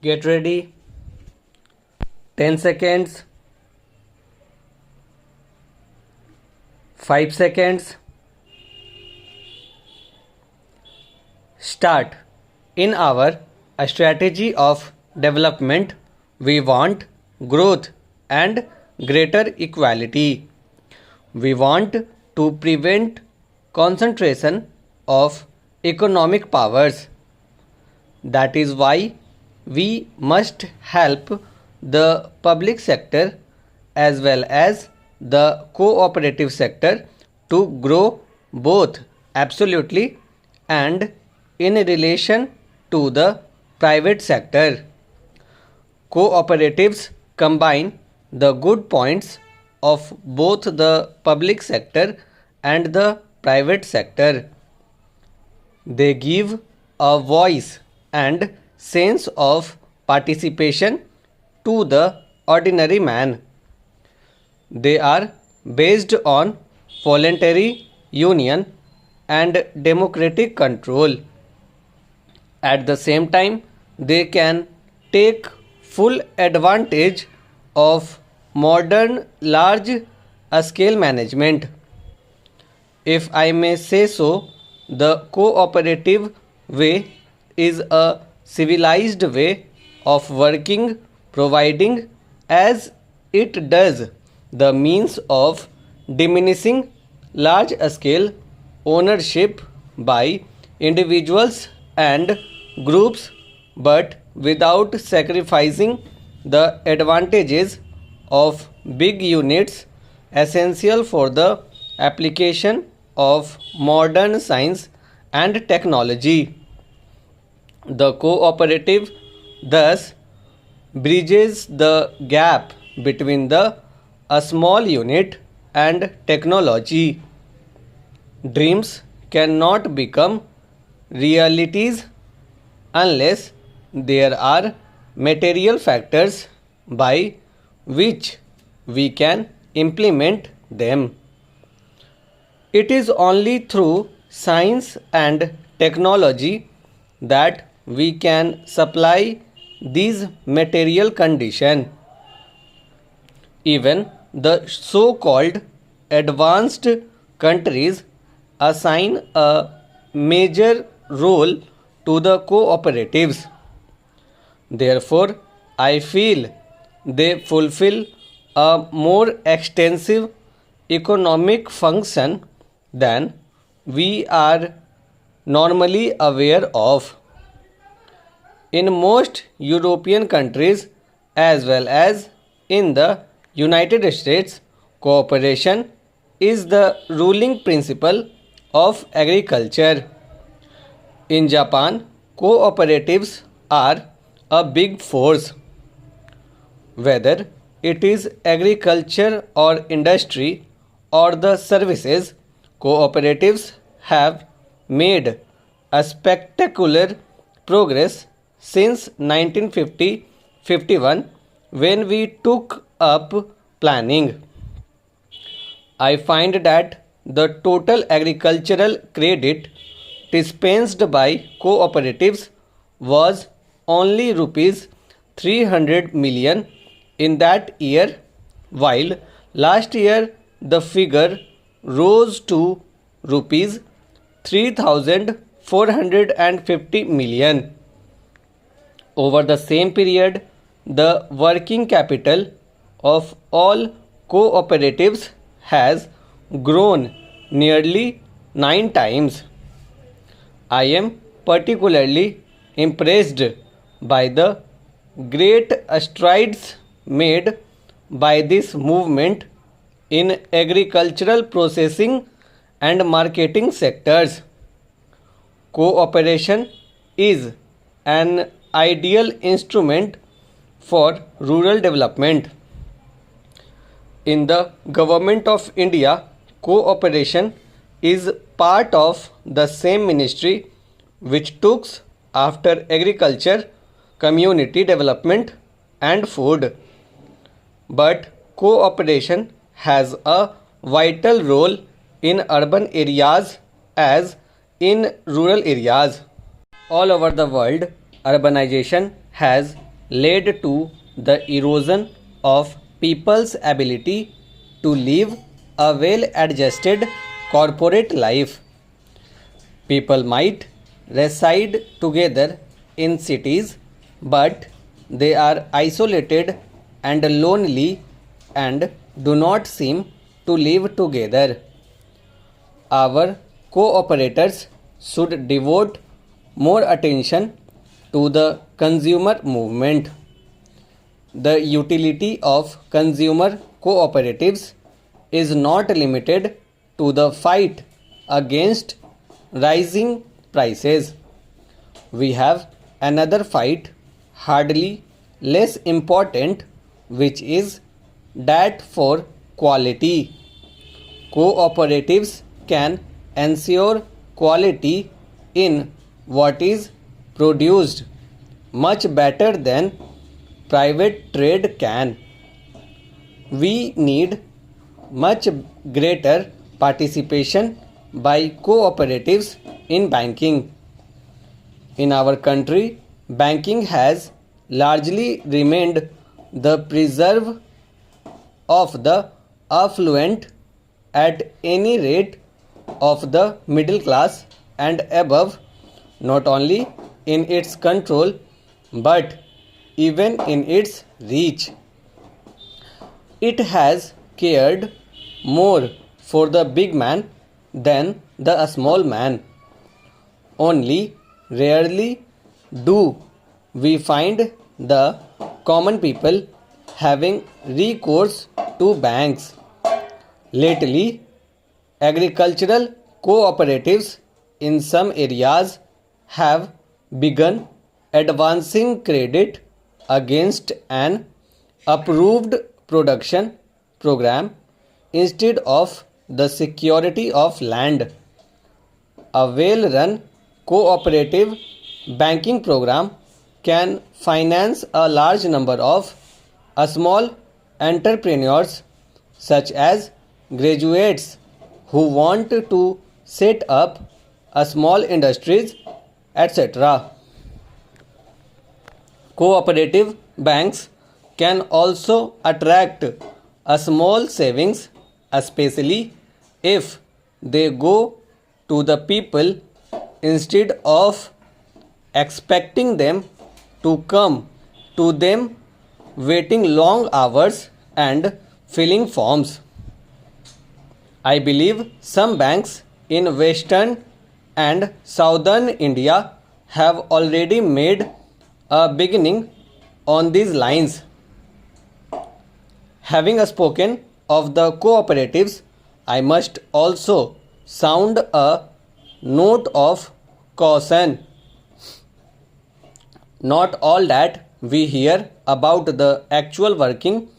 Get ready. 10 seconds. 5 seconds. Start. In our strategy of development, we want growth and greater equality. We want to prevent concentration of economic powers. That is why we must help the public sector as well as the cooperative sector to grow both absolutely and in relation to the private sector. Cooperatives combine the good points of both the public sector and the private sector. They give a voice and sense of participation to the ordinary man. They are based on voluntary union and democratic control. At the same time, they can take full advantage of modern large scale management. If I may say so, the cooperative way is a civilized way of working, providing as it does the means of diminishing large scale ownership by individuals and groups, but without sacrificing the advantages of big units essential for the application of modern science and technology. The cooperative thus bridges the gap between a small unit and technology. Dreams cannot become realities unless there are material factors by which we can implement them. It is only through science and technology that we can supply these material conditions. Even the so-called advanced countries assign a major role to the cooperatives. Therefore, I feel they fulfill a more extensive economic function than we are normally aware of. In most European countries as well as in the United States, cooperation is the ruling principle of agriculture. In Japan, cooperatives are a big force. Whether it is agriculture or industry or the services, cooperatives have made a spectacular progress since 1950-51 when we took up planning. I find that the total agricultural credit dispensed by cooperatives was only rupees 300 million in that year, while last year the figure rose to rupees 3,450 million. Over the same period, the working capital of all cooperatives has grown nearly 9 times. I am particularly impressed by the great strides made by this movement in agricultural processing and marketing sectors. Cooperation is an ideal instrument for rural development. In the Government of India, cooperation is part of the same ministry which looks after agriculture, community development and food. But cooperation has a vital role in urban areas as in rural areas. All over the world, urbanization has led to the erosion of people's ability to live a well adjusted corporate life. People might reside together in cities, but they are isolated and lonely and do not seem to live together. Our cooperators should devote more attention to the consumer movement. The utility of consumer cooperatives is not limited to the fight against rising prices. We have another fight, hardly less important, which is that for quality. Cooperatives can ensure quality in what is produced much better than private trade can. We need much greater participation by cooperatives in banking. In our country, banking has largely remained the preserve of the affluent, at any rate of the middle class and above, not only in its control but even in its reach. It has cared more for the big man than the small man. Only rarely do we find the common people having recourse to banks. Lately, agricultural cooperatives in some areas have begun advancing credit against an approved production program instead of the security of land. A well run cooperative banking program can finance a large number of small entrepreneurs, such as graduates who want to set up a small industries, etc. Cooperative banks can also attract a small savings, especially if they go to the people instead of expecting them to come to them, waiting long hours and filling forms. I believe some banks in western and southern India have already made a beginning on these lines. Having spoken of the cooperatives, I must also sound a note of caution. Not all that we hear about the actual working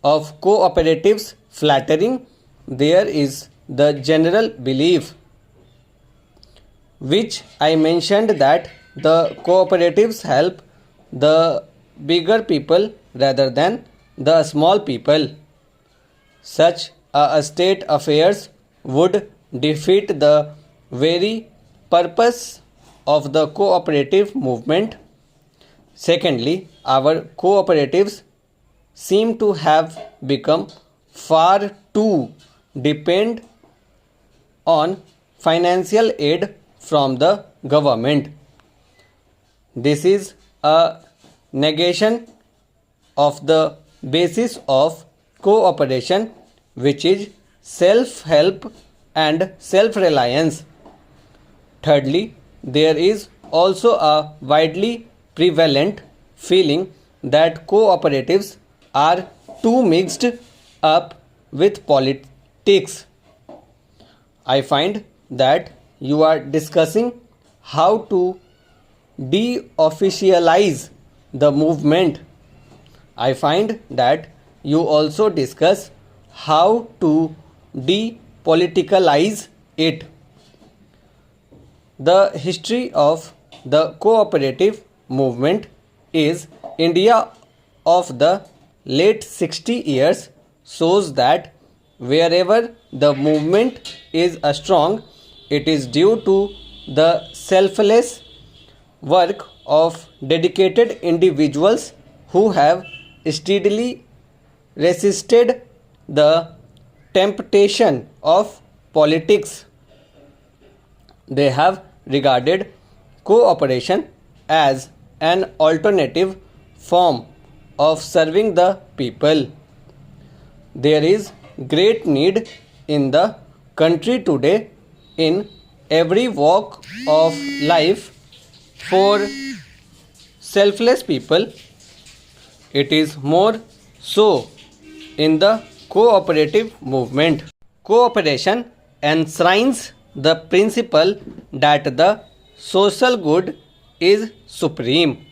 of cooperatives flattering. There is the general belief, which I mentioned, that the cooperatives help the bigger people rather than the small people. Such a state affairs would defeat the very purpose of the cooperative movement. Secondly, our cooperatives seem to have become far too dependent on financial aid from the government. This is a negation of the basis of cooperation, which is self-help and self-reliance. Thirdly, there is also a widely prevalent feeling that cooperatives are too mixed up with politics. I find that you are discussing how to de-officialize the movement. I find that you also discuss how to depoliticalize it. The history of the cooperative movement is India of the late 60 years shows that wherever the movement is strong, it is due to the selfless work of dedicated individuals who have steadily resisted the temptation of politics. They have regarded cooperation as an alternative form of serving the people. There is great need in the country today in every walk of life for selfless people. It is more so in the cooperative movement. Cooperation enshrines the principle that the social good is supreme.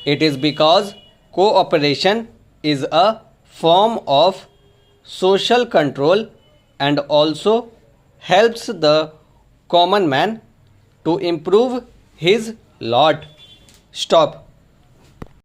It is because cooperation is a form of social control and also helps the common man to improve his lot. Stop.